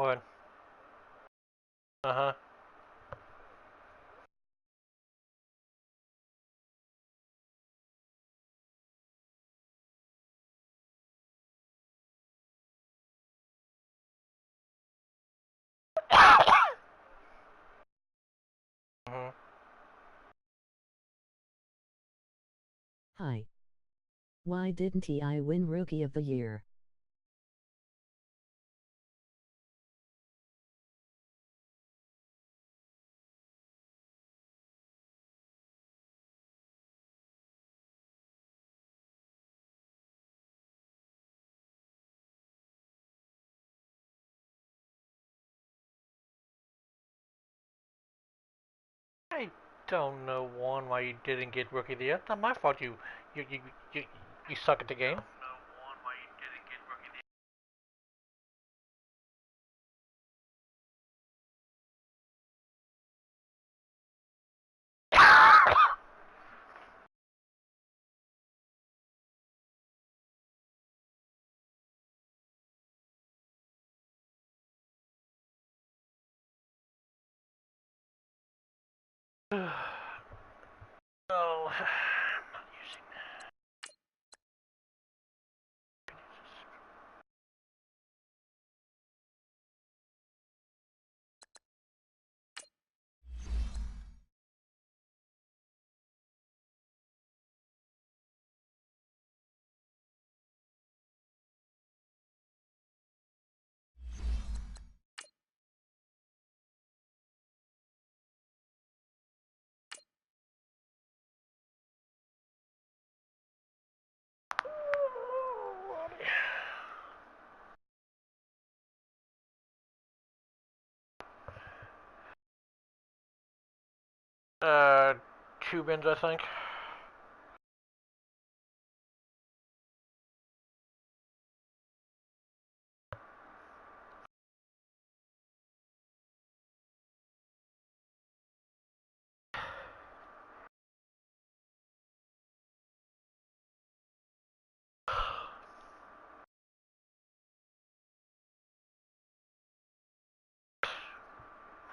What? Uh-huh. Mhm. Hi. Why didn't I win Rookie of the Year? I don't know one why you didn't get Rookie of the Year. It's not my fault. You you you you suck at the game. No, I'm not using that. Uh, Cubans, I think.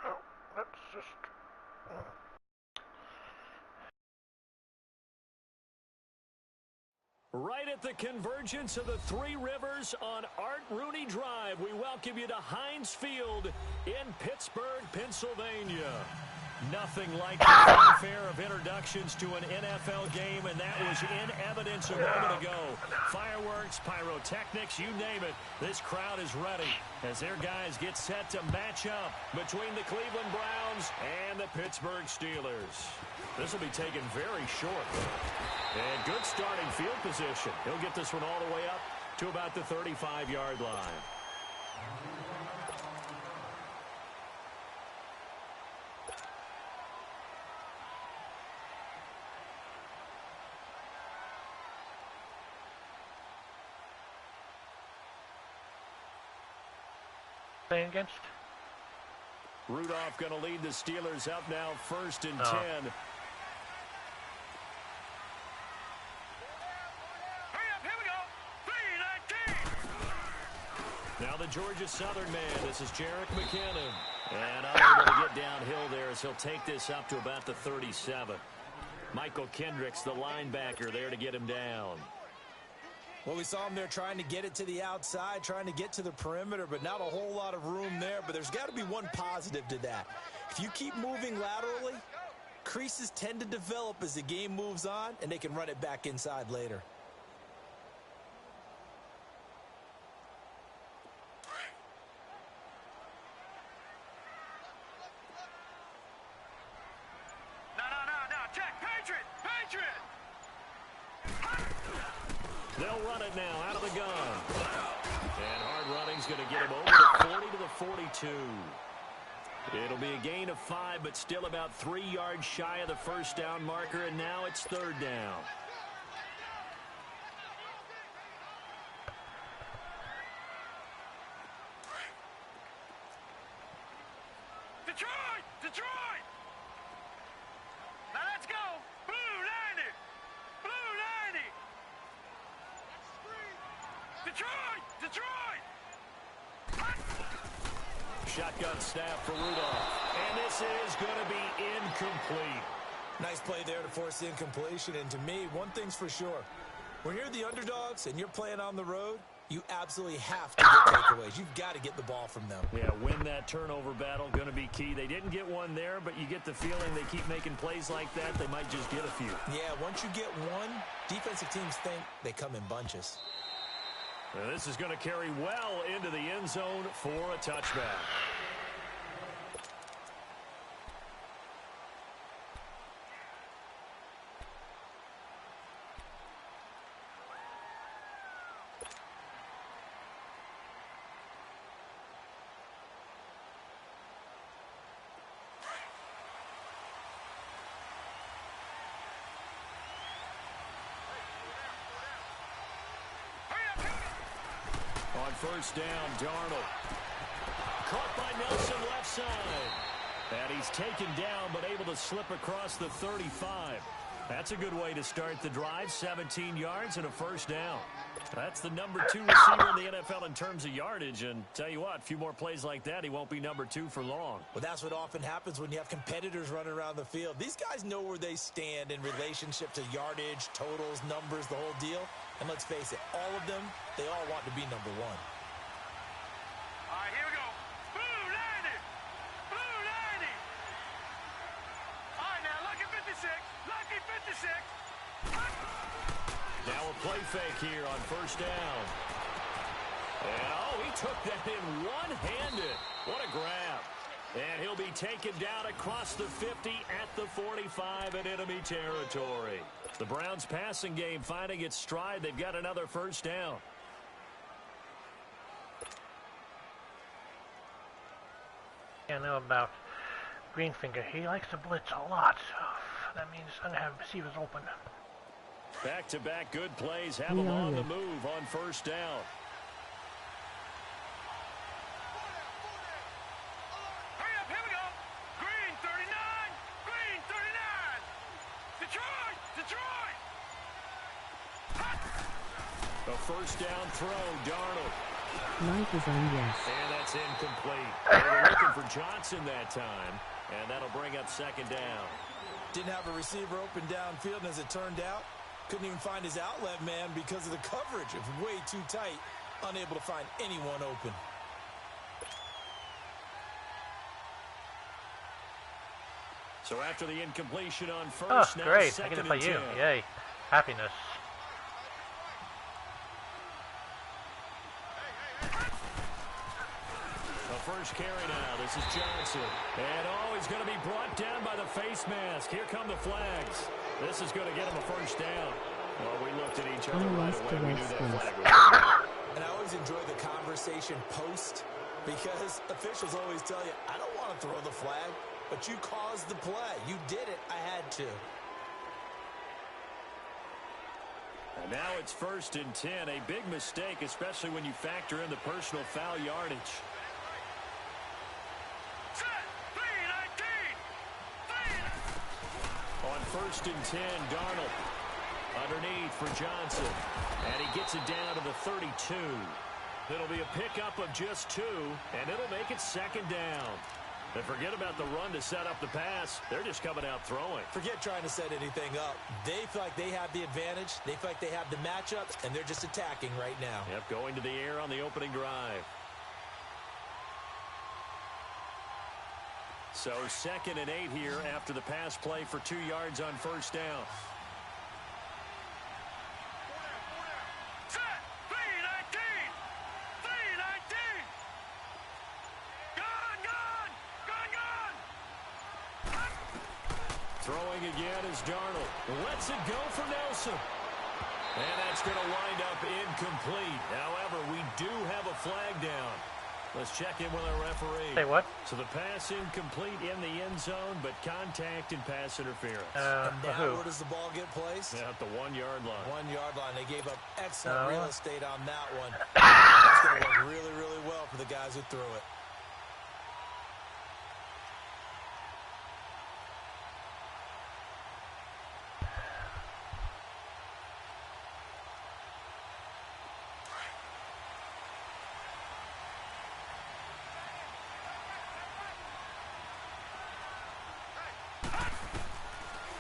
Oh, let's just. Right at the convergence of the Three Rivers on Art Rooney Drive, we welcome you to Heinz Field in Pittsburgh, Pennsylvania. Nothing like the fanfare of introductions to an NFL game, and that was in evidence a moment ago. Fireworks, pyrotechnics, you name it. This crowd is ready as their guys get set to match up between the Cleveland Browns and the Pittsburgh Steelers. This will be taken very short. And good starting field position. He'll get this one all the way up to about the 35-yard line. Playing against? Rudolph going to lead the Steelers up now, 1st and 10. Now the Georgia Southern man, this is Jerick McKinnon. And unable to get downhill there as he'll take this up to about the 37. Michael Kendricks, the linebacker, there to get him down. Well, we saw him there trying to get it to the outside, trying to get to the perimeter, but not a whole lot of room there. But there's got to be one positive to that. If you keep moving laterally, creases tend to develop as the game moves on, and they can run it back inside later. They'll run it now out of the gun. And hard running's going to get him over the 40 to the 42. It'll be a gain of 5, but still about 3 yards shy of the first down marker, and now it's 3rd down. Detroit! Now let's go! Blue 90! Blue 90! Detroit! Shotgun snap for Rudolph. And this is going to be incomplete. Nice play there to force the incompletion. And to me, one thing's for sure. When you're the underdogs and you're playing on the road, you absolutely have to get takeaways. You've got to get the ball from them. Yeah, win that turnover battle, going to be key. They didn't get one there, but you get the feeling they keep making plays like that, they might just get a few. Yeah, once you get one, defensive teams think they come in bunches. And this is going to carry well into the end zone for a touchback. On first down, Darnold. Caught by Nelson left side. And he's taken down, but able to slip across the 35. That's a good way to start the drive. 17 yards and a first down. That's the number 2 receiver in the NFL in terms of yardage. And tell you what, a few more plays like that, he won't be number 2 for long. Well, that's what often happens when you have competitors running around the field. These guys know where they stand in relationship to yardage, totals, numbers, the whole deal. And let's face it, all of them, they all want to be number 1. All right, here we go. Blue 90. Blue 90. All right, now, lucky 56. Lucky 56. Now a play fake here on first down. And, oh, he took that in one-handed. What a grab. And he'll be taken down across the 50 at the 45 in enemy territory. The Browns passing game finding its stride. They've got another first down. I know about Greenfinger. He likes to blitz a lot, so that means I'm going to have receivers open. Back-to-back good plays have them on the move on first down. Hurry up, here we go. Green 39. Green 39. Detroit. Detroit. A first down throw, Darnold. Life is on yes. And that's incomplete. They were looking for Johnson that time, and that'll bring up second down. Didn't have a receiver open downfield, and as it turned out, couldn't even find his outlet man because of the coverage. It was way too tight, unable to find anyone open. So after the incompletion on first, Oh, now great. I second get it by and you. 10. Yay. Happiness. The first carry now. This is Johnson. And, oh, he's going to be brought down by the face mask. Here come the flags. This is going to get him a first down. Well, we looked at each other right away. We knew that flag was coming. And I always enjoy the conversation post because officials always tell you, I don't want to throw the flag, but you caused the play. You did it. I had to. And now it's first and 10. A big mistake, especially when you factor in the personal foul yardage. Set. 319. 3. On first and 10, Darnold underneath for Johnson. And he gets it down to the 32. It'll be a pickup of just 2, and it'll make it second down. And forget about the run to set up the pass. They're just coming out throwing. Forget trying to set anything up. They feel like they have the advantage. They feel like they have the matchups, and they're just attacking right now. Yep, going to the air on the opening drive. So second and 8 here after the pass play for 2 yards on first down. Set. 319. 319. Gone, gone. Gone, gone. Throwing again is Darnold. Lets it go for Nelson. And that's going to wind up incomplete. However, we do have a flag down. Let's check in with our referee. Say what? So the pass incomplete in the end zone, but contact and pass interference. And now who? where does the ball get placed? Yeah, at the 1 yard line. 1 yard line. They gave up excellent real estate on that one. That's going to work really, really well for the guys who threw it.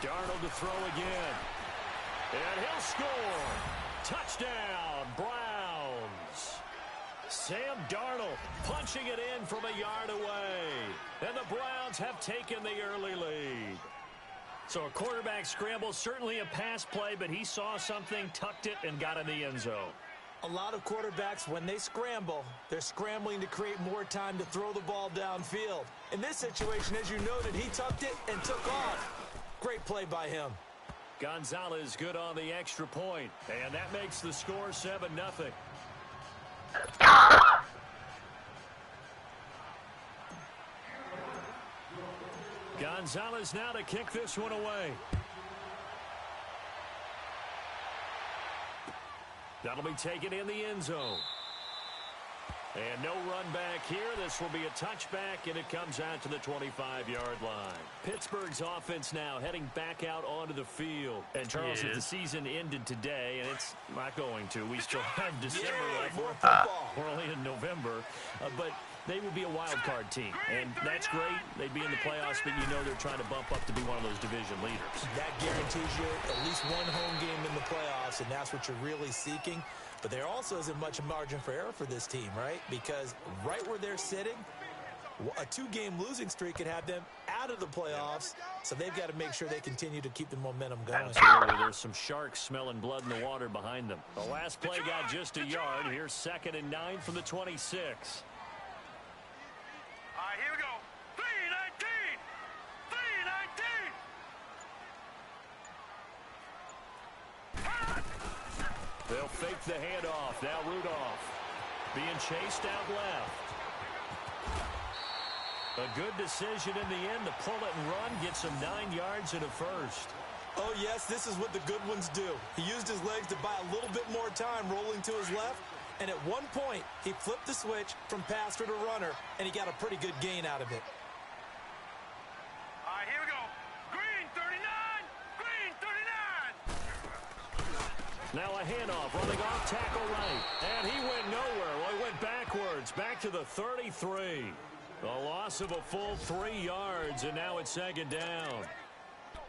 Darnold to throw again. And he'll score. Touchdown, Browns. Sam Darnold punching it in from a yard away. And the Browns have taken the early lead. So a quarterback scramble, certainly a pass play, but he saw something, tucked it, and got in the end zone. A lot of quarterbacks, when they scramble, they're scrambling to create more time to throw the ball downfield. In this situation, as you noted, he tucked it and took off. Great play by him. Gonzalez good on the extra point, and that makes the score 7-0. Gonzalez now to kick this one away. That'll be taken in the end zone. And no run back here. This will be a touchback, and it comes out to the 25-yard line. Pittsburgh's offense now heading back out onto the field. And, Charles, if the season ended today, and it's not going to, we still have December left. We're only in November. But they would be a wild card team, and that's great. They'd be in the playoffs, but you know they're trying to bump up to be one of those division leaders. That guarantees you at least one home game in the playoffs, and that's what you're really seeking. But there also isn't much margin for error for this team, right? Because right where they're sitting, a 2-game losing streak could have them out of the playoffs, so they've got to make sure they continue to keep the momentum going. Absolutely. There's some sharks smelling blood in the water behind them. The last play got just a yard. Here's 2nd and 9 from the 26. All right, here we go. 3-19. 3-19. They'll fake the handoff. Now Rudolph being chased out left. A good decision in the end to pull it and run, get some 9 yards and a first. Oh, yes, this is what the good ones do. He used his legs to buy a little bit more time rolling to his left, and at one point, he flipped the switch from passer to runner, and he got a pretty good gain out of it. All right, here we go. Green 39. Green 39. Now a handoff, running off tackle right. And he went nowhere. Well, he went backwards, back to the 33. A loss of a full 3 yards, and now it's 2nd down.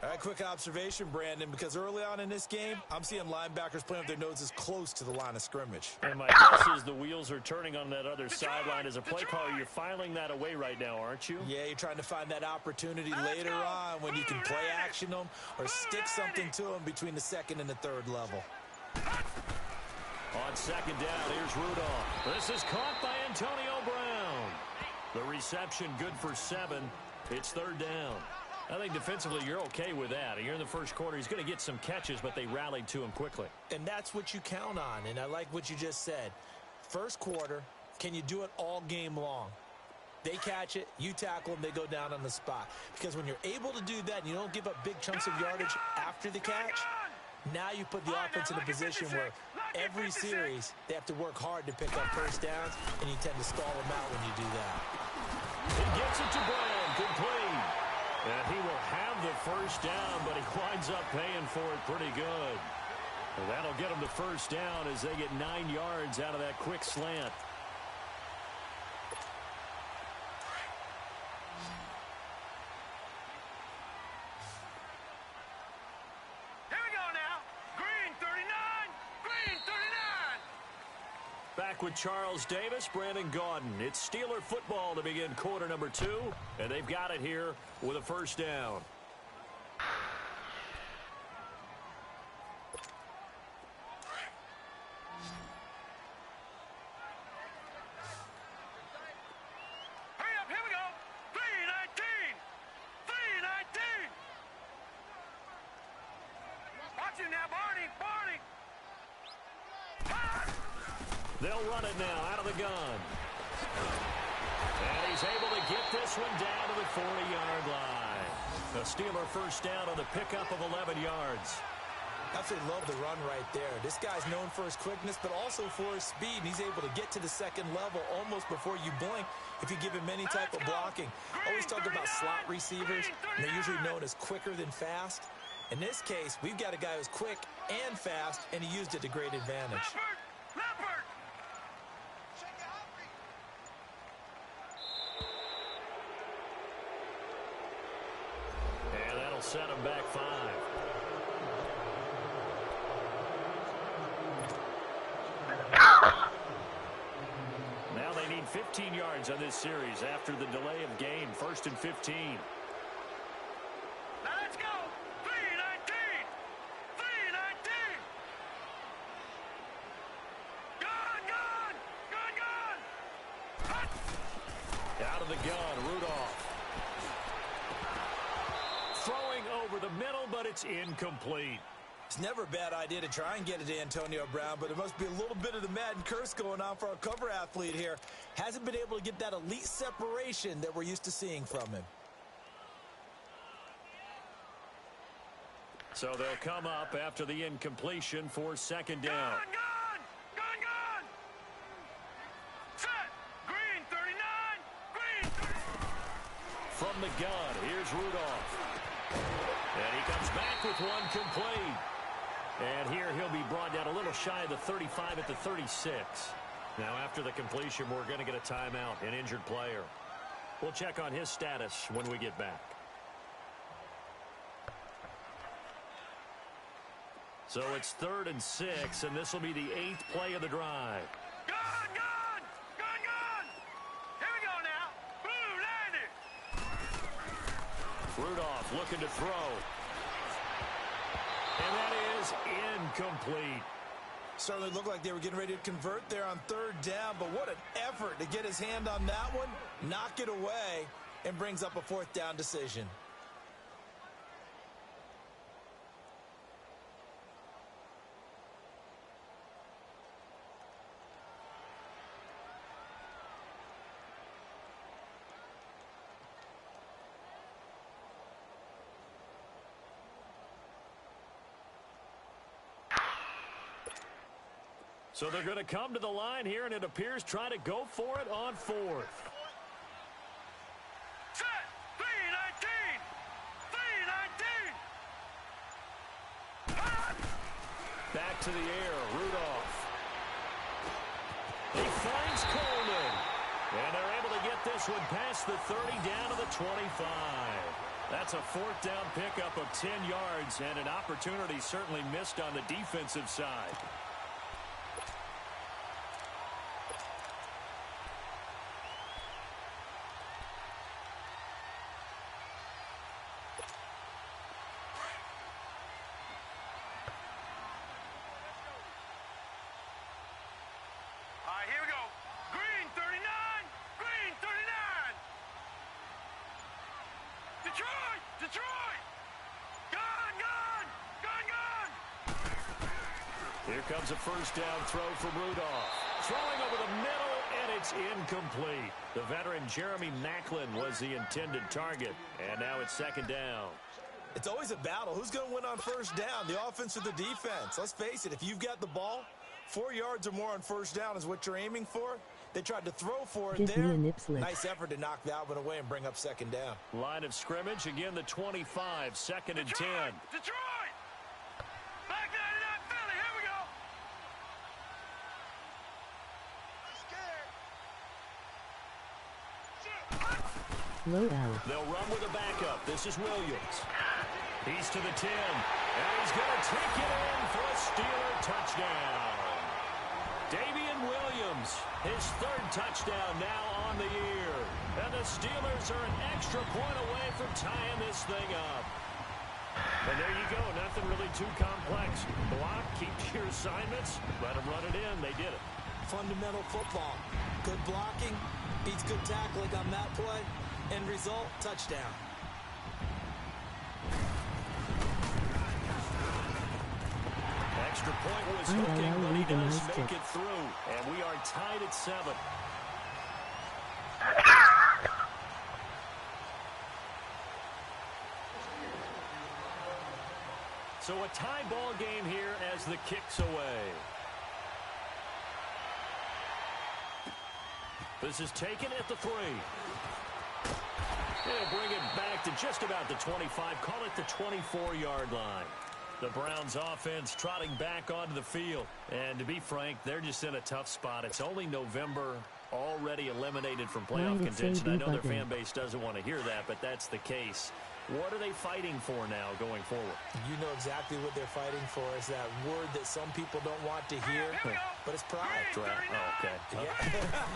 All right, quick observation, Brandon, because early on in this game, I'm seeing linebackers playing with their noses close to the line of scrimmage. And my guess is the wheels are turning on that other sideline. As a play caller, you're filing that away right now, aren't you? Yeah, you're trying to find that opportunity later on when you can play action them or stick something to them between the 2nd and the 3rd level. On 2nd down, here's Rudolph. This is caught by Antonio Brown. The reception good for 7. It's 3rd down. I think defensively you're okay with that. Here in the first quarter, he's going to get some catches, but they rallied to him quickly. And that's what you count on, and I like what you just said. First quarter, can you do it all game long? They catch it, you tackle them, they go down on the spot. Because when you're able to do that and you don't give up big chunks of yardage after the catch, now you put the offense in a position where every series they have to work hard to pick up first downs, and you tend to stall them out when you do that. He gets it to Brown, complete. And he will have the first down, but he winds up paying for it pretty good. Well, that'll get him the first down as they get 9 yards out of that quick slant. Here we go now. Green 39. Green 39. Back with Charles Davis, Brandon Gaudin. It's Steeler football to begin quarter number 2, and they've got it here with a first down. Hurry up, here we go. 3-19. 3-19. Watch it now, Barney. Barney. They'll run it now out of the gun. And he's able to get this one down to the 40-yard line. A Steeler first down on the pickup of 11 yards. Absolutely love the run right there. This guy's known for his quickness, but also for his speed. And he's able to get to the 2nd level almost before you blink if you give him any type of blocking. Always talk about slot receivers, and they're usually known as quicker than fast. In this case, we've got a guy who's quick and fast, and he used it to great advantage. Leopard. And that'll set them back 5. Now they need 15 yards on this series after the delay of game. 1st and 15. Now let's go. 3-19. 3-19. Gun. Hut. Out of the gun, Rudolph. Throwing over the middle, but it's incomplete. It's never a bad idea to try and get it to Antonio Brown, but there must be a little bit of the Madden curse going on for our cover athlete here. Hasn't been able to get that elite separation that we're used to seeing from him. So they'll come up after the incompletion for 2nd down. Gun. Set. Green 39. Green 39. From the gun, here's Rudolph. And he comes back with one complete. And here he'll be brought down a little shy of the 35 at the 36. Now after the completion, we're going to get a timeout, an injured player. We'll check on his status when we get back. So it's 3rd and 6, and this will be the 8th play of the drive. Gun. Here we go now. Blue, landed. Rudolph looking to throw. And that is incomplete. Certainly looked like they were getting ready to convert there on 3rd down, but what an effort to get his hand on that one, knock it away, and brings up a 4th down decision. So they're going to come to the line here, and it appears try to go for it on 4th. Set. 3-19. 3-19. Back to the air, Rudolph. He finds Coleman. And they're able to get this one past the 30 down to the 25. That's a 4th down pickup of 10 yards, and an opportunity certainly missed on the defensive side. Here we go. Green 39. Green 39. Detroit. Gun. Here comes a 1st down throw from Rudolph. Throwing over the middle, and it's incomplete. The veteran Jeremy Maclin was the intended target, and now it's 2nd down. It's always a battle. Who's going to win on 1st down, the offense or the defense? Let's face it, if you've got the ball, 4 yards or more on 1st down is what you're aiming for. They tried to throw for it there. Nice effort to knock that one away and bring up 2nd down. Line of scrimmage, again the 25, 2nd and 10. Detroit. Back 99 Philly. Here we go. Loadout. They'll run with a backup. This is Williams. He's to the 10, and he's going to take it in for a Steeler touchdown. Davian Williams, his 3rd touchdown now on the year. And the Steelers are an extra point away from tying this thing up. And there you go, nothing really too complex. Block, keep your assignments, let them run it in. They did it. Fundamental football. Good blocking, beats good tackling on that play. End result, touchdown. Extra point was hooking, but he does make it through. And we are tied at 7. So a tie ball game here as the kick's away. This is taken at the 3. They'll bring it back to just about the 25. Call it the 24-yard line. The Browns offense trotting back onto the field. And to be frank, they're just in a tough spot. It's only November, already eliminated from playoff contention. I know their fan base doesn't want to hear that, but that's the case. What are they fighting for now going forward? You know exactly what they're fighting for. Is that word that some people don't want to hear, but it's pride. Draft. Oh, okay. Yeah.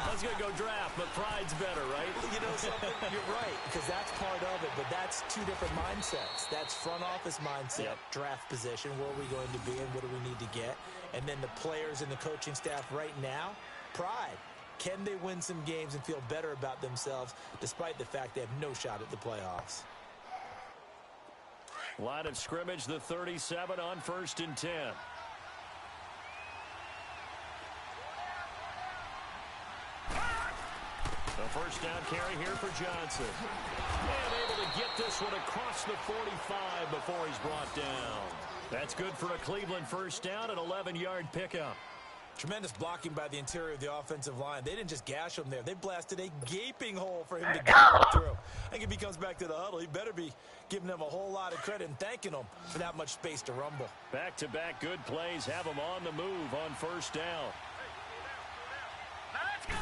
I was going to go draft, but pride's better, right? You know something? You're right, because that's part of it, but that's two different mindsets. That's front office mindset, draft position, where are we going to be and what do we need to get? And then the players and the coaching staff right now, pride. Can they win some games and feel better about themselves despite the fact they have no shot at the playoffs? Line of scrimmage, the 37 on 1st and 10. The first down carry here for Johnson. And able to get this one across the 45 before he's brought down. That's good for a Cleveland first down, an 11-yard pickup. Tremendous blocking by the interior of the offensive line. They didn't just gash him there. They blasted a gaping hole for him to get through. I think if he comes back to the huddle, he better be giving them a whole lot of credit and thanking them for that much space to rumble. Back-to-back good plays have him on the move on first down. Now let's go.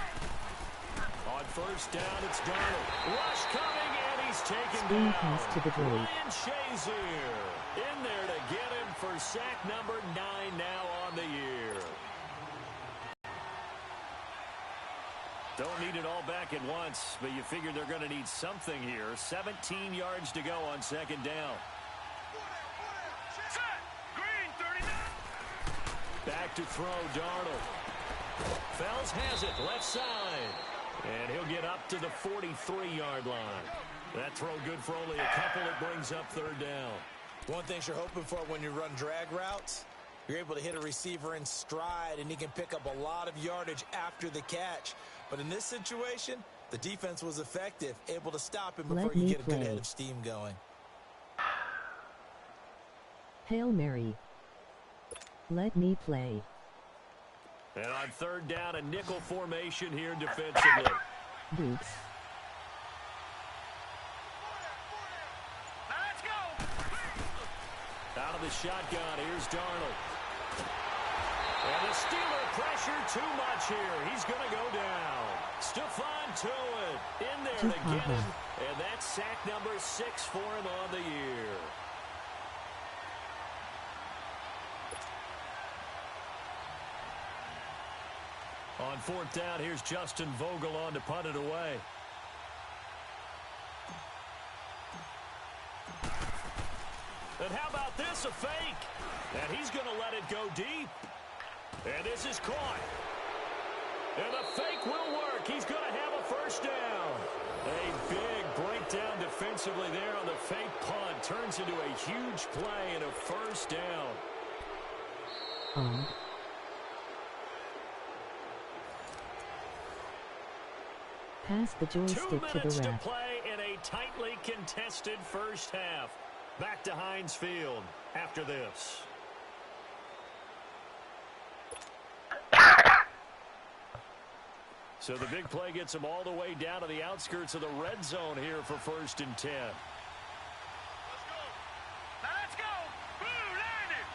On first down, it's Darnold. Rush coming, and he's taken Screen down. pass to the goal. Ryan Shazier in there to get him for sack number 9 now on the year. Don't need it all back at once, but you figure they're going to need something here. 17 yards to go on second down. Set. Green 39. Back to throw, Darnold. Fells has it, left side. And he'll get up to the 43-yard line. That throw good for only a couple. It brings up third down. One thing you're hoping for when you run drag routes, you're able to hit a receiver in stride, and he can pick up a lot of yardage after the catch. But in this situation, the defense was effective, able to stop him before you get a good head of steam going. Hail Mary. Let me play. And on third down, a nickel formation here defensively. Boots. Now let's go. Out of the shotgun, here's Darnold. And the Steeler pressure too much here. He's going to go down. Stephon Tuitt in there to get him. And that's sack number 6 for him on the year. On fourth down, here's Justin Vogel on to punt it away. And how about this, a fake? And he's going to let it go deep. And this is caught. And the fake will work. He's going to have a first down. A big breakdown defensively there on the fake punt. Turns into a huge play and a first down. Pass the 2 joystick to minutes the to ref. play in a tightly contested first half. Back to Heinz Field after this. So the big play gets them all the way down to the outskirts of the red zone here for 1st and 10. Let's go. Now let's go. Boo, landed.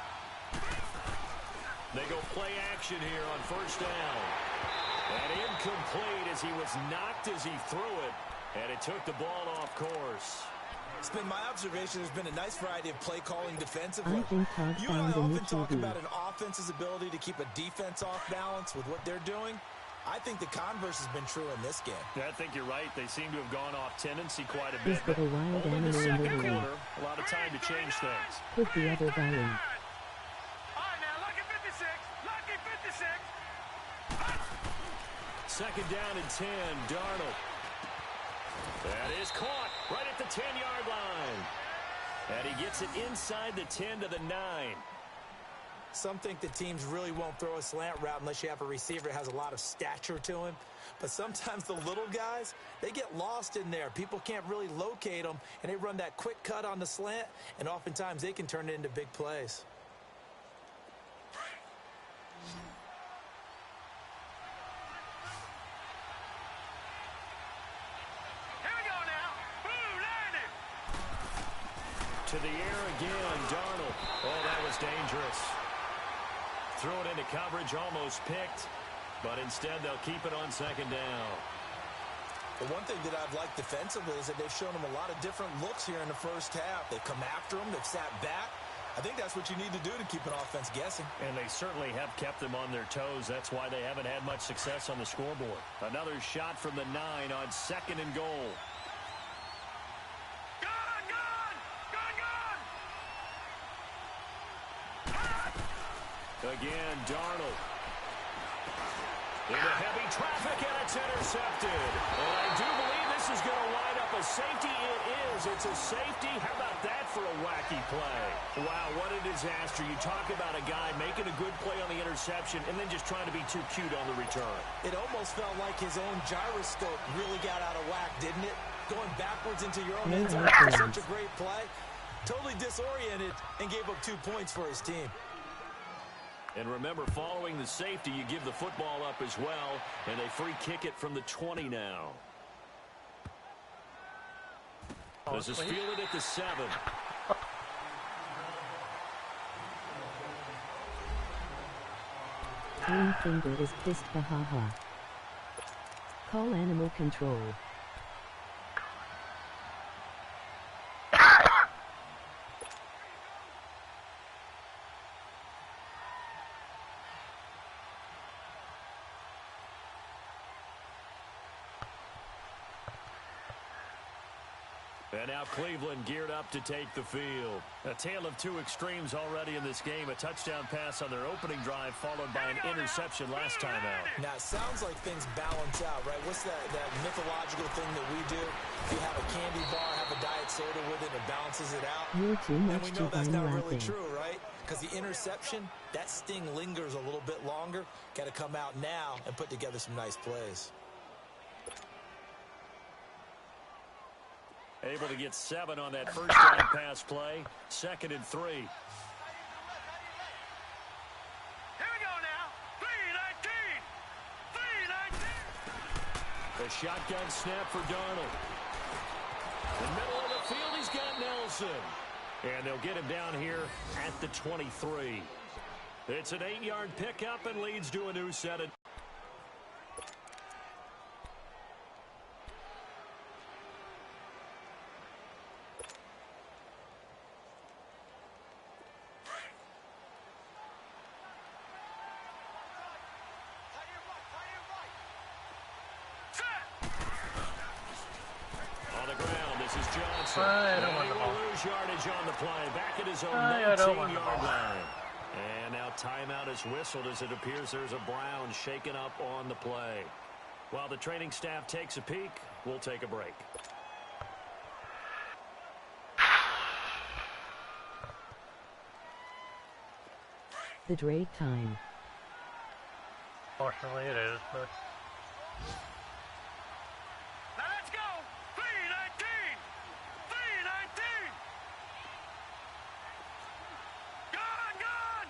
They go play action here on first down. And incomplete as he was knocked as he threw it. And it took the ball off course. It's been my observation there's been a nice variety of play calling defensively. I think Todd You and I found a new often talk TV. about an offense's ability to keep a defense off balance with what they're doing. I think the converse has been true in this game. I think you're right. They seem to have gone off tendency quite a Is bit. that a wild Only the animal in second the room? quarter, a lot of time to change things. Put the other guy in. All right, now, lucky 56. Lucky 56. Second down and 10, Darnold. That is caught right at the 10-yard line. And he gets it inside the 10 to the 9. Some think the teams really won't throw a slant route unless you have a receiver that has a lot of stature to him. But sometimes the little guys, they get lost in there. People can't really locate them, and they run that quick cut on the slant, and oftentimes they can turn it into big plays. Here we go now. Boo, landed. To the air again, Darnold. Oh, that was dangerous. Threw it into coverage, almost picked. But instead, they'll keep it on second down. But one thing that I've liked defensively is that they've shown them a lot of different looks here in the first half. They've come after them. They've sat back. I think that's what you need to do to keep an offense guessing. And they certainly have kept them on their toes. That's why they haven't had much success on the scoreboard. Another shot from the 9 on 2nd and goal. Again, Darnold. Into heavy traffic, and it's intercepted. And I do believe this is going to wind up a safety. It is. It's a safety. How about that for a wacky play? Wow, what a disaster. You talk about a guy making a good play on the interception and then just trying to be too cute on the return. It almost felt like his own gyroscope really got out of whack, didn't it? Going backwards into your own end zone after such a great play. Totally disoriented and gave up 2 points for his team. And remember, following the safety, you give the football up as well, and they free kick it from the 20 now. This is fielded at the 7. Green finger is pissed, ha. Call animal control. And now Cleveland geared up to take the field. A tale of 2 extremes already in this game. A touchdown pass on their opening drive followed by an interception last time out. Now, it sounds like things balance out, right? What's that mythological thing that we do? You have a candy bar, have a diet soda with it, and it balances it out. You're too much and we know to that's not really laughing. true, right? Because the interception, that sting lingers a little bit longer. Got to come out now and put together some nice plays. Able to get 7 on that first down pass play. 2nd and 3. Here we go now. 3-19. 3-19. The shotgun snap for Darnold. In the middle of the field, he's got Nelson. And they'll get him down here at the 23. It's an 8-yard pickup and leads to a new set of... I don't want the ball. Lose yardage on the play. Back at his own 19-yard line. And now timeout is whistled as it appears there's a Brown shaken up on the play. While the training staff takes a peek, we'll take a break. The Drake time. Fortunately it is, but... Now let's go. 3-19. 3-19. Gone.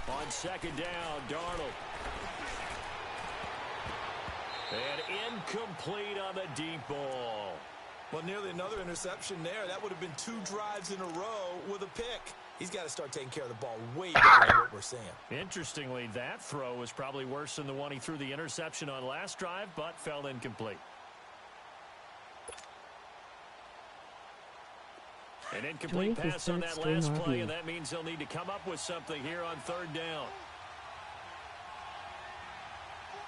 On 2nd down, Darnold. And incomplete on the deep ball. Well, nearly another interception there. That would have been 2 drives in a row with a pick. He's got to start taking care of the ball way better than what we're seeing. Interestingly, that throw was probably worse than the one he threw the interception on last drive, but fell incomplete. An incomplete pass on that last play, and that means they'll need to come up with something here on 3rd down. All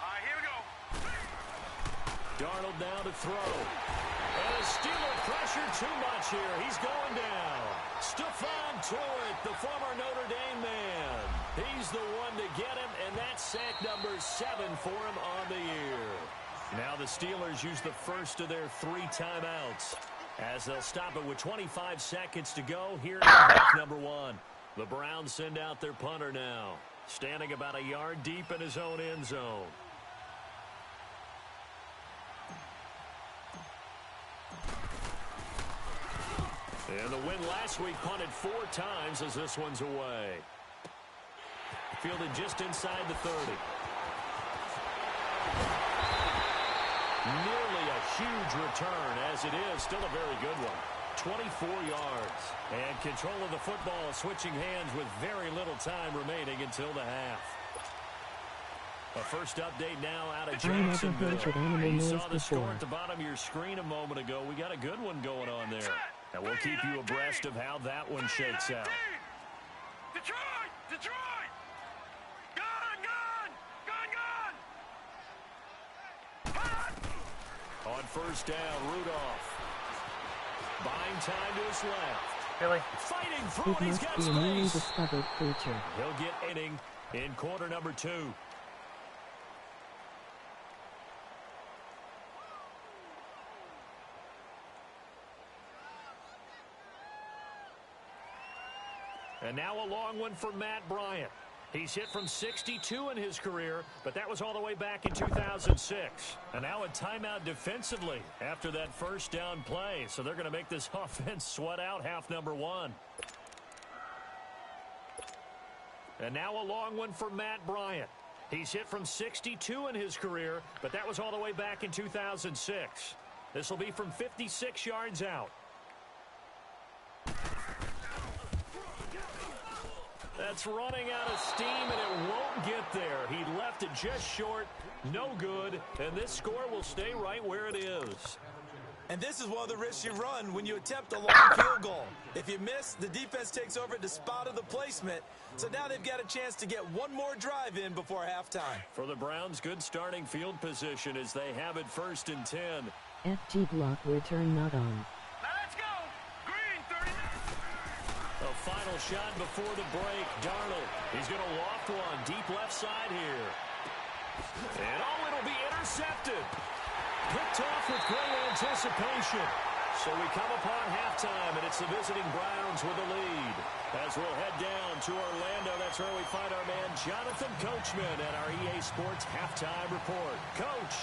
right, here we go. Darnold now to throw. And a Steeler pressure too much here. He's going down. Stephon Tuitt, the former Notre Dame man. He's the one to get him, and that's sack number 7 for him on the year. Now the Steelers use the first of their 3 timeouts as they'll stop it with 25 seconds to go here in half number 1. The Browns send out their punter now, standing about a yard deep in his own end zone. And the win last week punted 4 times as this one's away. Fielded just inside the 30. Nearly a huge return as it is. Still a very good one. 24 yards. And control of the football switching hands with very little time remaining until the half. A first update now out of I never heard Jacksonville. that animal You noise saw the score before. at the bottom of your screen a moment ago. We got a good one going on there. And we'll keep you abreast of how that one shakes out. Detroit! Detroit! Gun! On first down, Rudolph. Buying time to his left. Really? Fighting through, It and he's must got be a newly space. discovered creature. He'll get inning in quarter number 2. And now a long one for Matt Bryant. He's hit from 62 in his career, but that was all the way back in 2006. And now a timeout defensively after that first down play. So they're going to make this offense sweat out half number 1. And now a long one for Matt Bryant. He's hit from 62 in his career, but that was all the way back in 2006. This will be from 56 yards out. That's running out of steam, and it won't get there. He left it just short, no good, and this score will stay right where it is. And this is one of the risks you run when you attempt a long field goal. If you miss, the defense takes over at the spot of the placement. So now they've got a chance to get one more drive in before halftime. For the Browns, good starting field position as they have it 1st and 10. FG block return not on. Now let's go! Green, 30. A final shot before the break. Darnold, he's going to loft one deep left side here. And it'll be intercepted. Picked off with great anticipation. So we come upon halftime, and it's the visiting Browns with the lead. As we'll head down to Orlando, that's where we find our man Jonathan Coachman at our EA Sports Halftime Report. Coach.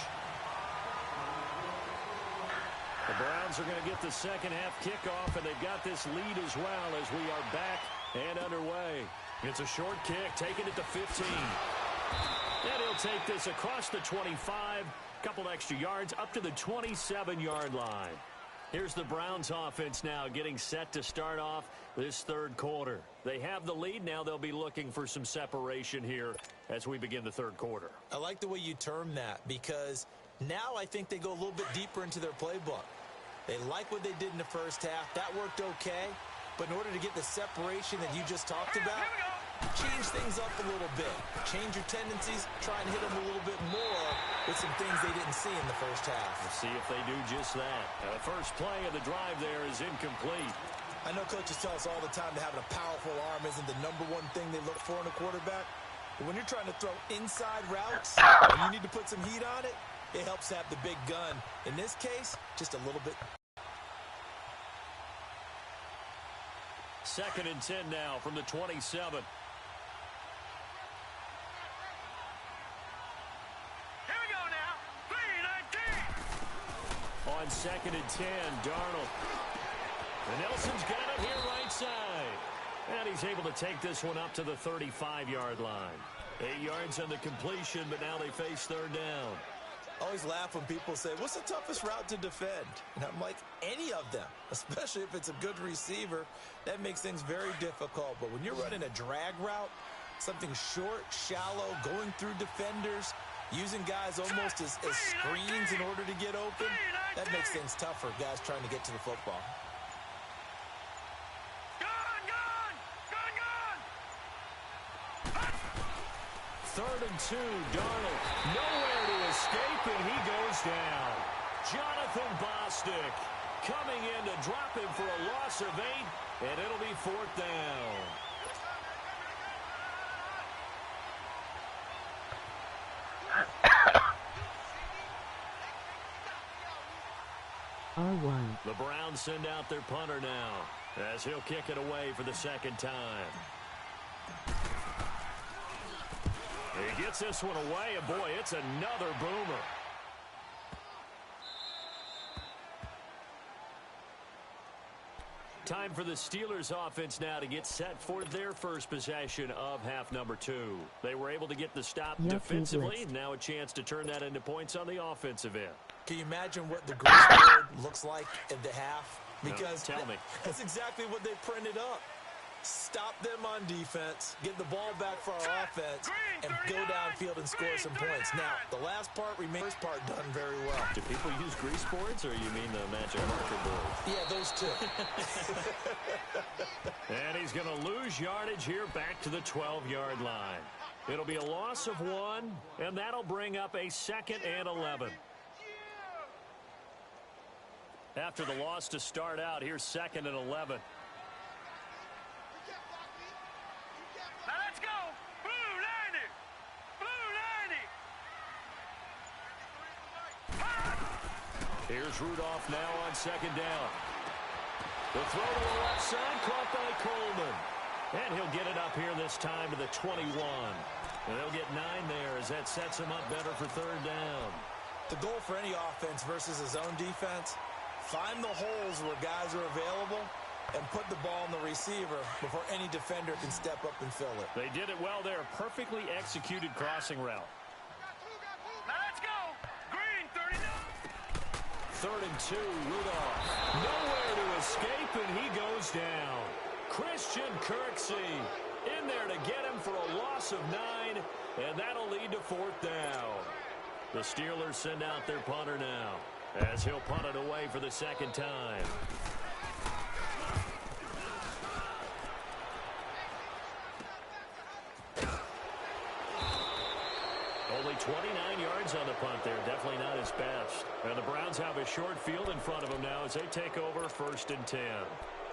The Browns are going to get the second half kickoff, and they've got this lead as well as we are back and underway. It's a short kick, taking it to 15. And he'll take this across the 25, couple extra yards, up to the 27-yard line. Here's the Browns offense now getting set to start off this third quarter. They have the lead. Now they'll be looking for some separation here as we begin the third quarter. I like the way you term that because now I think they go a little bit deeper into their playbook. They like what they did in the first half. That worked okay. But in order to get the separation that you just talked about, change things up a little bit. Change your tendencies. Try and hit them a little bit more with some things they didn't see in the first half. We'll see if they do just that. The first play of the drive there is incomplete. I know coaches tell us all the time that having a powerful arm isn't the number one thing they look for in a quarterback. But when you're trying to throw inside routes and you need to put some heat on it, it helps have the big gun. In this case, just a little bit. 2nd and 10 now from the 27. Here we go now. 3-19. On 2nd and 10, Darnold. And Nelson's got it here right side. And he's able to take this one up to the 35-yard line. 8 yards on the completion, but now they face third down. I always laugh when people say, what's the toughest route to defend? And I'm like, any of them, especially if it's a good receiver. That makes things very difficult. But when you're running a drag route, something short, shallow, going through defenders, using guys almost as screens in order to get open, that makes things tough for guys trying to get to the football. Third and 2, Darnold. Nowhere to escape, and he goes down. Jonathan Bostic coming in to drop him for a loss of 8, and it'll be 4th down. R1. The Browns send out their punter now as he'll kick it away for the second time. He gets this one away, and boy, it's another boomer. Time for the Steelers offense now to get set for their first possession of half number 2. They were able to get the stop defensively, and now a chance to turn that into points on the offensive end. Can you imagine what the grease board looks like at the half? Because tell me. That's exactly what they printed up. Stop them on defense, get the ball back for our offense, and go downfield and score some points. Now, the last part remains, first part done very well. Do people use grease boards, or you mean the magic marker board? Yeah, those two. And he's going to lose yardage here back to the 12-yard line. It'll be a loss of 1, and that'll bring up a 2nd and 11. After the loss to start out, here's 2nd and 11. Now let's go. Blue 90. Blue 90. Here's Rudolph now on 2nd down. The throw to the left side, caught by Coleman. And he'll get it up here this time to the 21. And they'll get 9 there as that sets him up better for 3rd down. The goal for any offense versus a zone defense, find the holes where guys are available and put the ball in the receiver before any defender can step up and fill it. They did it well there. Perfectly executed crossing route. Now let's go. Green 39. 3rd and 2, Rudolph. Nowhere to escape, and he goes down. Christian Kirksey in there to get him for a loss of 9, and that'll lead to 4th down. The Steelers send out their punter now, as he'll punt it away for the 2nd time. Only 29 yards on the punt there. Definitely not his best. And the Browns have a short field in front of them now as they take over 1st and 10.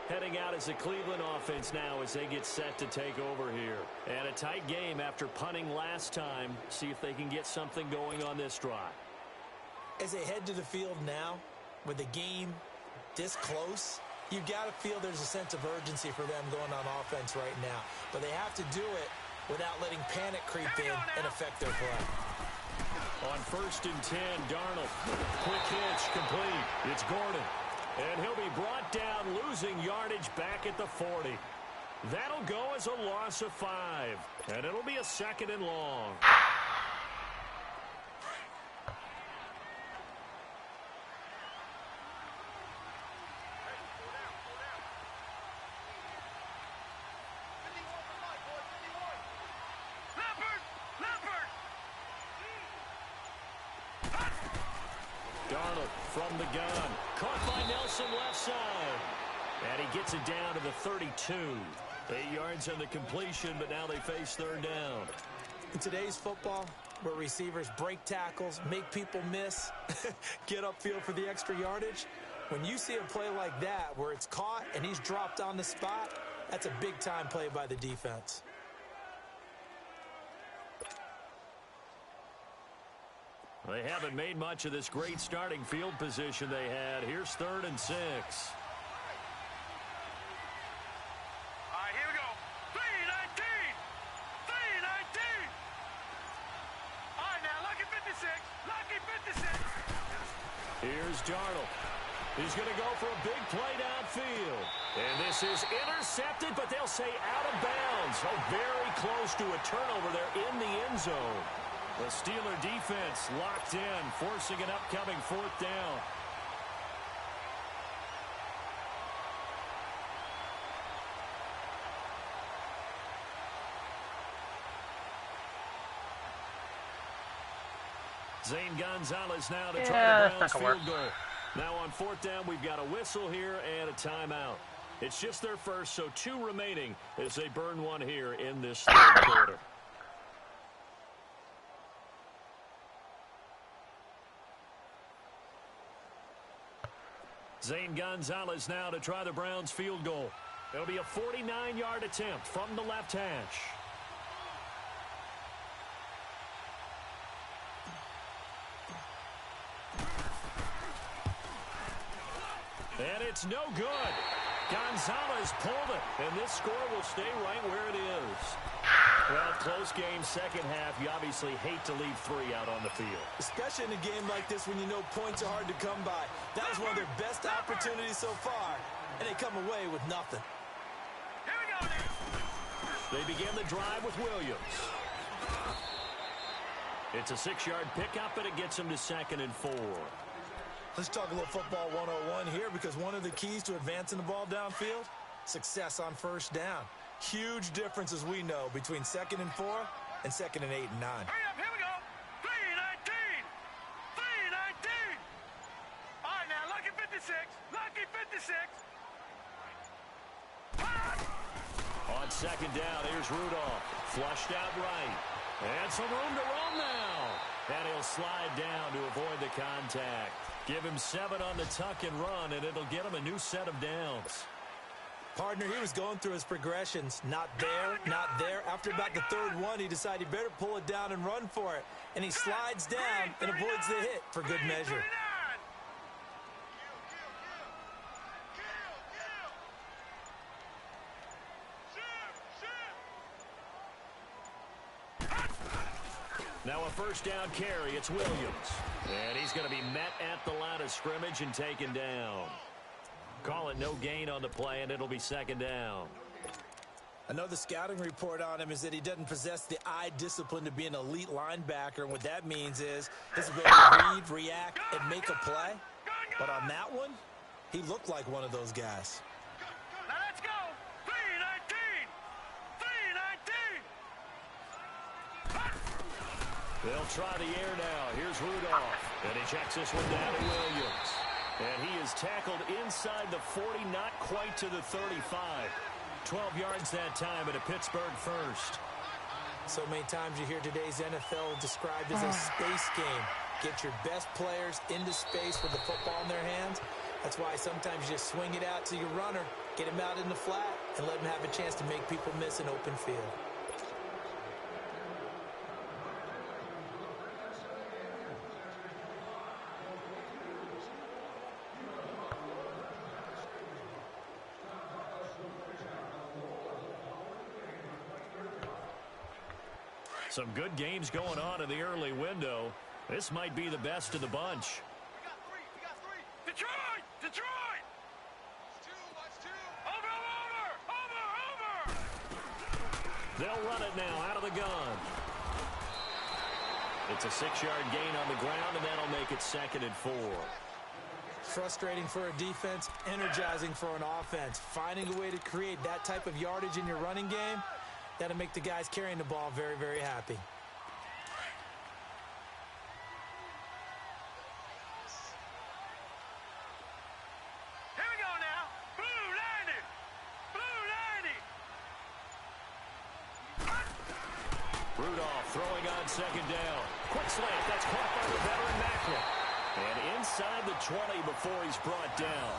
Heading out is the Cleveland offense now as they get set to take over here. And a tight game after punting last time. See if they can get something going on this drive. As they head to the field now, with the game this close, you've got to feel there's a sense of urgency for them going on offense right now. But they have to do it without letting panic creep in and affect their play. On 1st and 10, Darnold. Quick hitch, complete. It's Gordon. And he'll be brought down, losing yardage back at the 40. That'll go as a loss of 5. And it'll be a 2nd and long. Darnold from the gun. Caught by Nelson left side. And he gets it down to the 32. 8 yards on the completion, but now they face 3rd down. In today's football, where receivers break tackles, make people miss, get upfield for the extra yardage, when you see a play like that where it's caught and he's dropped on the spot, that's a big-time play by the defense. They haven't made much of this great starting field position they had. Here's 3rd and 6. All right, here we go. 3-19. 3-19. All right, now, lucky 56. Lucky 56. Here's Darnold. He's going to go for a big play downfield. And this is intercepted, but they'll say out of bounds. Oh, very close to a turnover there in the end zone. The Steeler defense locked in, forcing an upcoming 4th down. Zane Gonzalez now to try the Browns field goal. Now on 4th down, we've got a whistle here and a timeout. It's just their first, so 2 remaining as they burn one here in this 3rd quarter. Zane Gonzalez now to try the Browns field goal. It'll be a 49-yard attempt from the left hash. And it's no good. Gonzalez pulled it, and this score will stay right where it is. Well, close game, second half. You obviously hate to leave 3 out on the field. Especially in a game like this when you know points are hard to come by. That was one of their best opportunities so far, and they come away with nothing. Here we go, Nick. They begin the drive with Williams. It's a 6-yard pickup, and it gets them to 2nd and 4. Let's talk a little football 101 here, because one of the keys to advancing the ball downfield success on first down. Huge difference, as we know, between 2nd and 4 and 2nd and 8 and 9. Hurry up, here we go. 319. 319. All right, now, lucky 56. Lucky 56. On 2nd down, here's Rudolph. Flushed out right. And some room to roam now. And he'll slide down to avoid the contact. Give him 7 on the tuck and run, and it'll get him a new set of downs. Partner, he was going through his progressions. Not there, not there. After about the 3rd one, he decided he better pull it down and run for it. And he slides down and avoids the hit for good measure. Now a first down carry. It's Williams. And he's going to be met at the line of scrimmage and taken down. Call it no gain on the play, and it'll be 2nd down. Another scouting report on him is that he doesn't possess the eye discipline to be an elite linebacker. And what that means is his ability to read, react, and make a play. But on that one, he looked like one of those guys. Now let's go. 319. 319. They'll try the air now. Here's Rudolph. And he checks this one down to Williams. And he is tackled inside the 40, not quite to the 35. 12 yards that time at a Pittsburgh first. So many times you hear today's NFL described as a space game. Get your best players into space with the football in their hands. That's why sometimes you just swing it out to your runner, get him out in the flat, and let him have a chance to make people miss an open field. Some good games going on in the early window. This might be the best of the bunch. We got three. Detroit! Detroit! Watch two. Over. They'll run it now out of the gun. It's a 6-yard gain on the ground, and that'll make it 2nd and 4. Frustrating for a defense, energizing for an offense. Finding a way to create that type of yardage in your running game, that'll make the guys carrying the ball very, very happy. Here we go now. Blue 90. Rudolph throwing on 2nd down. Quick slant. That's caught by the veteran Macklin. And inside the 20 before he's brought down.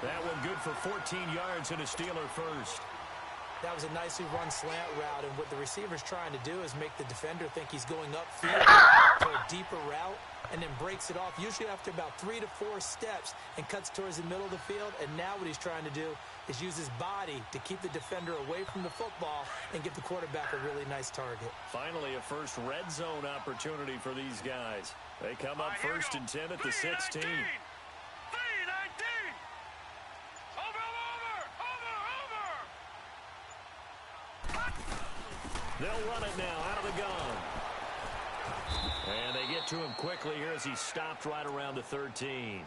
That one good for 14 yards and a Steeler first. That was a nicely run slant route, and what the receiver's trying to do is make the defender think he's going upfield for a deeper route, and then breaks it off, usually after about 3 to 4 steps, and cuts towards the middle of the field. And now what he's trying to do is use his body to keep the defender away from the football and give the quarterback a really nice target. Finally, a first red zone opportunity for these guys. They come up 1st and 10 at the 16. 319. They'll run it now out of the gun. And they get to him quickly here as he's stopped right around the 13.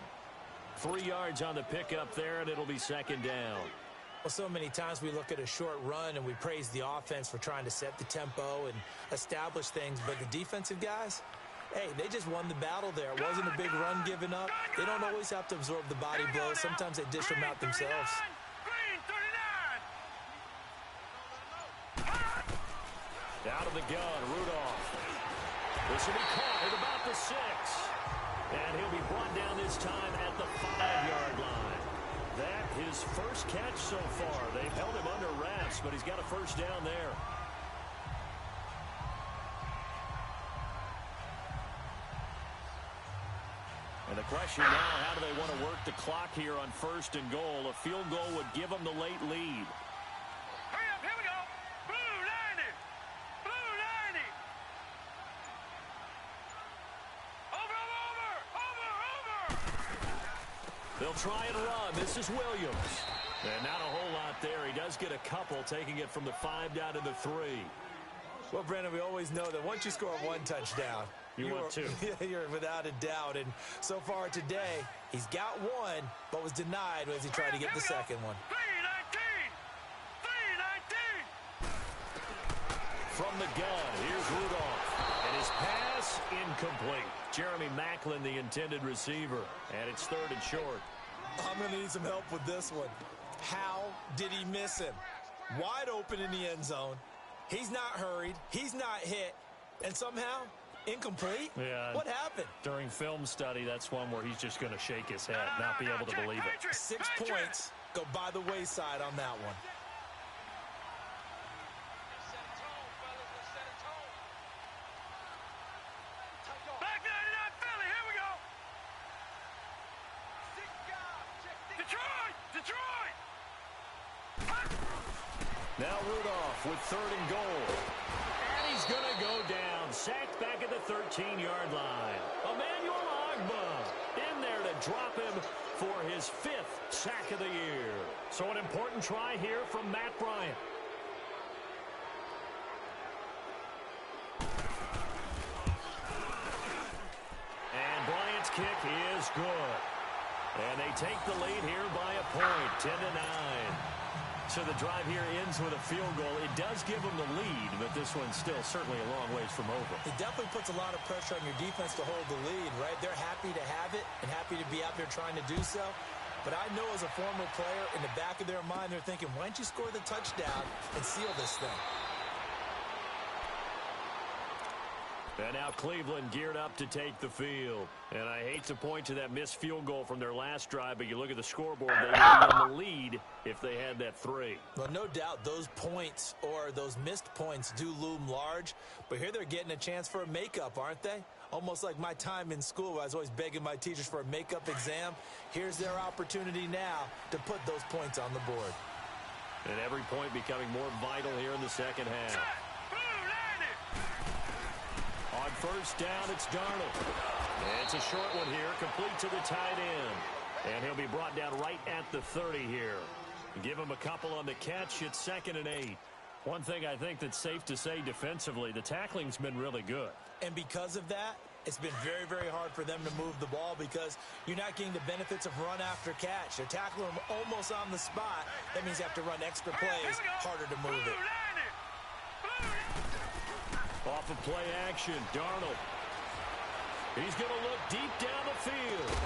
3 yards on the pickup there, and it'll be 2nd down. Well, so many times we look at a short run and we praise the offense for trying to set the tempo and establish things, but the defensive guys, hey, they just won the battle there. It wasn't a big run given up. They don't always have to absorb the body blows. Sometimes they dish them out themselves. Out of the gun, Rudolph. This will be caught at about the 6. And he'll be brought down this time at the 5-yard line. That his first catch so far. They've held him under wraps, but he's got a first down there. And the question now, how do they want to work the clock here on 1st and goal? A field goal would give them the late lead. Hurry up, here we go. Blue 90. Blue 90. Over. They'll try and run. This is Williams. And not a whole lot there. He does get a couple, taking it from the 5 down to the 3. Well, Brandon, we always know that once you score 1 touchdown, You want 2. You're without a doubt. And so far today, he's got 1, but was denied as he tried to get the second one. 319. from the gun. Here's Rudolph. And his pass incomplete. Jeremy Macklin, the intended receiver. And it's 3rd and short. I'm going to need some help with this one. How did he miss him? Wide open in the end zone. He's not hurried. He's not hit. And somehow, incomplete? Yeah. What happened? During film study, that's one where he's just going to shake his head, not be able to believe it. 6 points go by the wayside on that one. Back 99 Philly, here we go. Detroit! Detroit! Now Rudolph with 3rd and goal. And he's going to go down. Sacked back at the 13-yard line. Emmanuel Ogbah in there to drop him for his 5th sack of the year. So an important try here from Matt Bryant. And Bryant's kick is good. And they take the lead here by a point, 10-9. So the drive here ends with a field goal. It does give them the lead, but this one's still certainly a long ways from over. It definitely puts a lot of pressure on your defense to hold the lead, right? They're happy to have it and happy to be out there trying to do so. But I know as a former player, in the back of their mind, they're thinking, why don't you score the touchdown and seal this thing? And now Cleveland geared up to take the field. And I hate to point to that missed field goal from their last drive, but you look at the scoreboard, they would be in the lead if they had that 3. Well, no doubt those points or those missed points do loom large. But here they're getting a chance for a makeup, aren't they? Almost like my time in school where I was always begging my teachers for a makeup exam. Here's their opportunity now to put those points on the board. And every point becoming more vital here in the second half. On 1st down, it's Darnold. And it's a short one here, complete to the tight end. And he'll be brought down right at the 30 here. Give him a couple on the catch. It's 2nd and 8. One thing I think that's safe to say defensively, the tackling's been really good. And because of that, it's been very, very hard for them to move the ball because you're not getting the benefits of run after catch. They're tackling them almost on the spot. That means you have to run extra plays, harder to move it. Off of play action, Darnold. He's going to look deep down the field.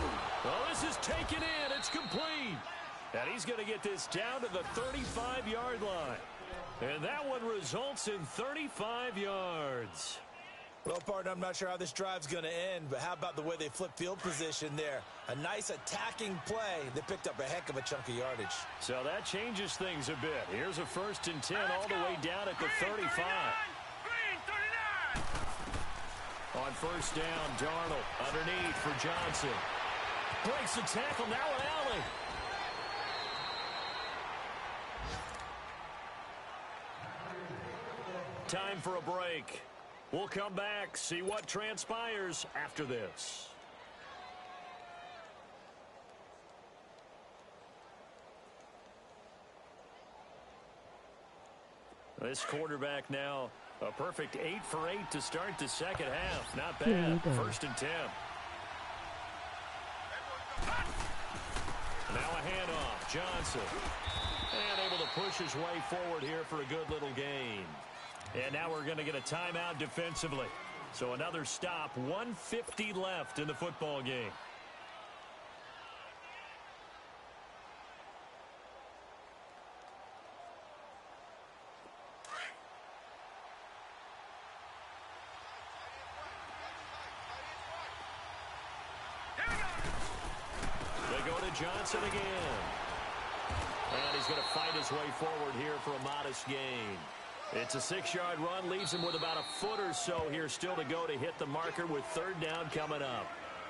Well, this is taken in. It's complete. And he's going to get this down to the 35-yard line. And that one results in 35 yards. Well, partner, I'm not sure how this drive's going to end, but how about the way they flip field position there? A nice attacking play that picked up a heck of a chunk of yardage. So that changes things a bit. Here's a 1st and 10 all the way down at the 35. On 1st down, Darnold underneath for Johnson. Breaks the tackle, now an alley. Time for a break. We'll come back, see what transpires after this. This quarterback now a perfect 8 for 8 to start the second half. Not bad. 1st and 10. Now a handoff. Johnson. And able to push his way forward here for a good little gain. And now we're going to get a timeout defensively. So another stop. 1:50 left in the football game. Johnson again. And he's going to fight his way forward here for a modest gain. It's a 6-yard run, leaves him with about a foot or so here still to go to hit the marker with 3rd down coming up.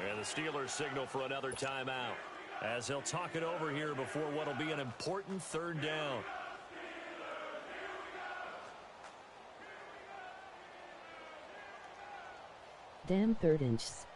And the Steelers signal for another timeout as they'll talk it over here before what'll be an important 3rd down. Damn 3rd inches.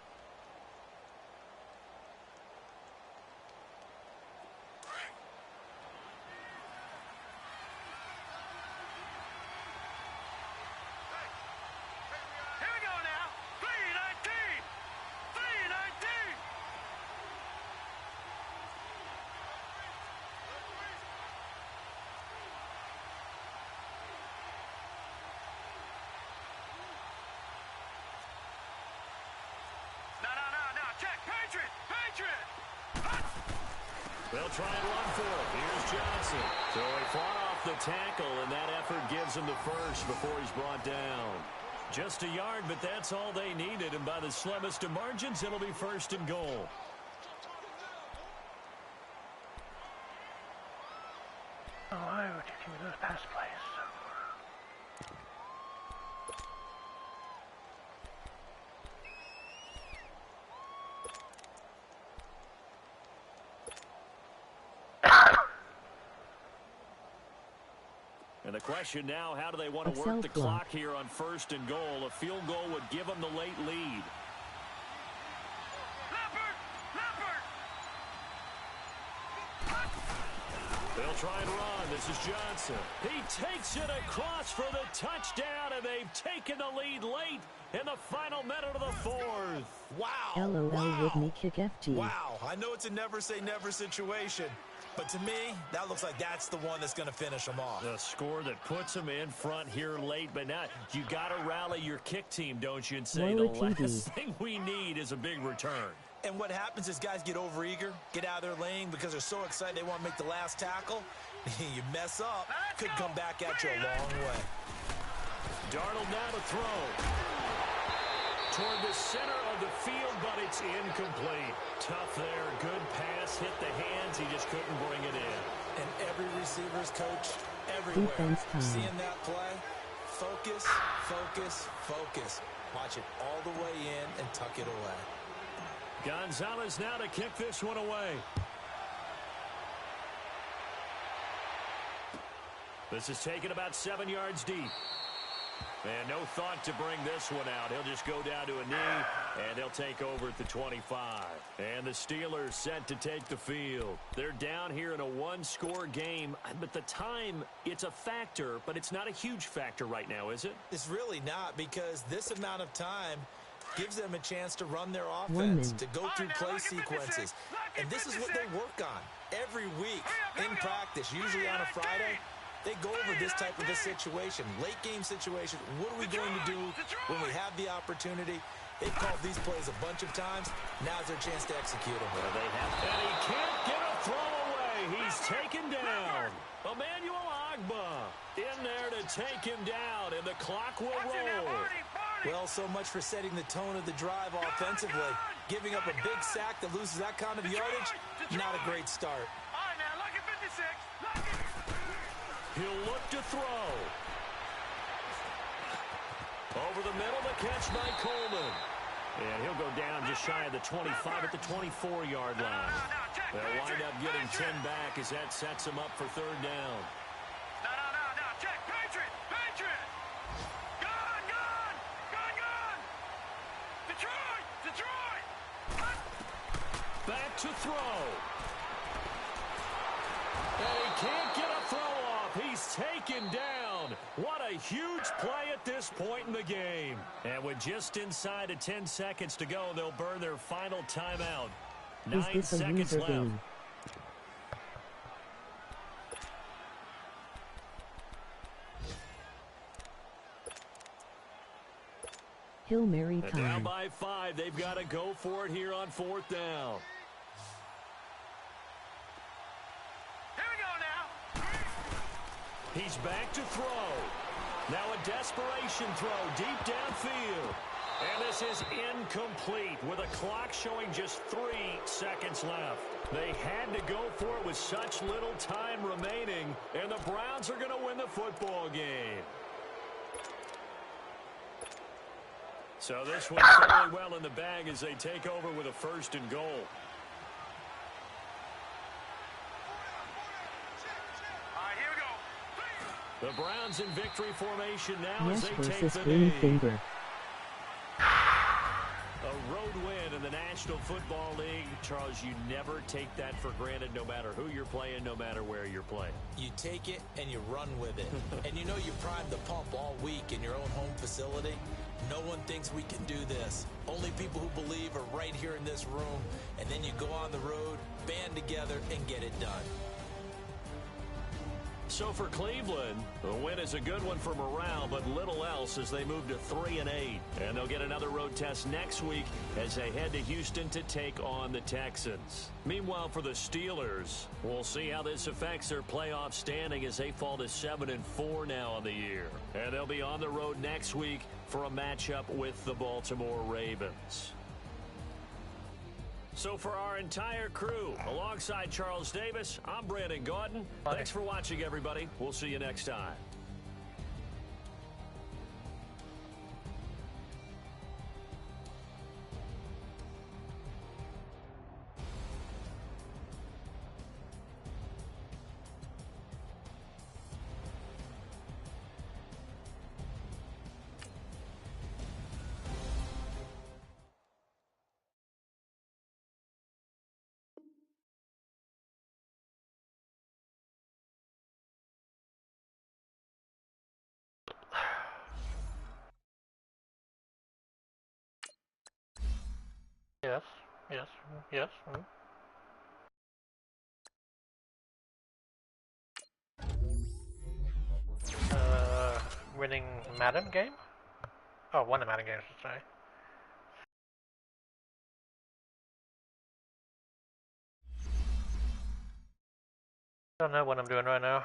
Patriot! Patriot! They'll try and run for it. Here's Johnson. So he fought off the tackle, and that effort gives him the first before he's brought down. Just a yard, but that's all they needed, and by the slimmest of margins, it'll be first and goal. Oh, why would you give me those pass plays? And the question now, how do they want to work the clock here on first and goal? A field goal would give them the late lead. They'll try and run. This is Johnson. He takes it across for the touchdown, and they've taken the lead late in the final minute of the fourth. Wow. LOL wow. with me kick FT. Wow. I know it's a never say never situation, but to me, that looks like that's the one that's going to finish them off. The score that puts them in front here late, but now you got to rally your kick team, don't you, and say the last thing we need is a big return. And what happens is guys get overeager, get out of their lane because they're so excited they want to make the last tackle. You mess up, could come back at you a long way. Darnold now to throw. Toward the center of the field, but it's incomplete. Tough there. Good pass. Hit the hands. He just couldn't bring it in. And every receiver's coach everywhere seeing that play. Focus, focus, focus. Watch it all the way in and tuck it away. Gonzalez now to kick this one away. This is taken about 7 yards deep. And no thought to bring this one out. He'll just go down to a knee, and they'll take over at the 25. And the Steelers set to take the field. They're down here in a one-score game, but the time, it's a factor, but it's not a huge factor right now, is it? It's really not, because this amount of time gives them a chance to run their offense, to go through play sequences. And this is what they work on every week in practice, usually on a Friday. They go over this type of a situation, late game situation. What are we going to do when we have the opportunity? They've called these plays a bunch of times. Now's their chance to execute them. Well, they have, and he can't get a throw away. He's taken down. Emmanuel Ogbah in there to take him down, and the clock will roll. Well, so much for setting the tone of the drive offensively. Giving up a big sack that loses that kind of yardage, not a great start. All right, now, lucky 56. Lucky. He'll look to throw. Over the middle, the catch by Coleman. And he'll go down just shy of the 25 at the 24-yard line. They'll wind up getting 10 back as that sets them up for third down. No. Check. Patriot. Patriot. Gun. Detroit. Back to throw. And he can't get a throw off. He's taken down. What a huge play at this point in the game. And with just inside of 10 seconds to go, they'll burn their final timeout. 9 seconds left. Game? Hail Mary time. Down by 5. They've got to go for it here on fourth down. He's back to throw. Now a desperation throw deep downfield. And this is incomplete with a clock showing just 3 seconds left. They had to go for it with such little time remaining, and the Browns are going to win the football game. So this one's fairly well in the bag as they take over with a first and goal. The Browns in victory formation now as they take the knee. A road win in the National Football League. Charles, you never take that for granted no matter who you're playing, no matter where you're playing. You take it and you run with it. And you know you primed the pump all week in your own home facility. No one thinks we can do this. Only people who believe are right here in this room. And then you go on the road, band together, and get it done. So for Cleveland, the win is a good one for morale, but little else as they move to 3-8. And they'll get another road test next week as they head to Houston to take on the Texans. Meanwhile, for the Steelers, we'll see how this affects their playoff standing as they fall to 7-4 now on the year. And they'll be on the road next week for a matchup with the Baltimore Ravens. So for our entire crew, alongside Charles Davis, I'm Brandon Gaudin. Thanks for watching, everybody. We'll see you next time. Yes, yes, yes. Winning Madden game? Oh, won a Madden game, I should say. Don't know what I'm doing right now.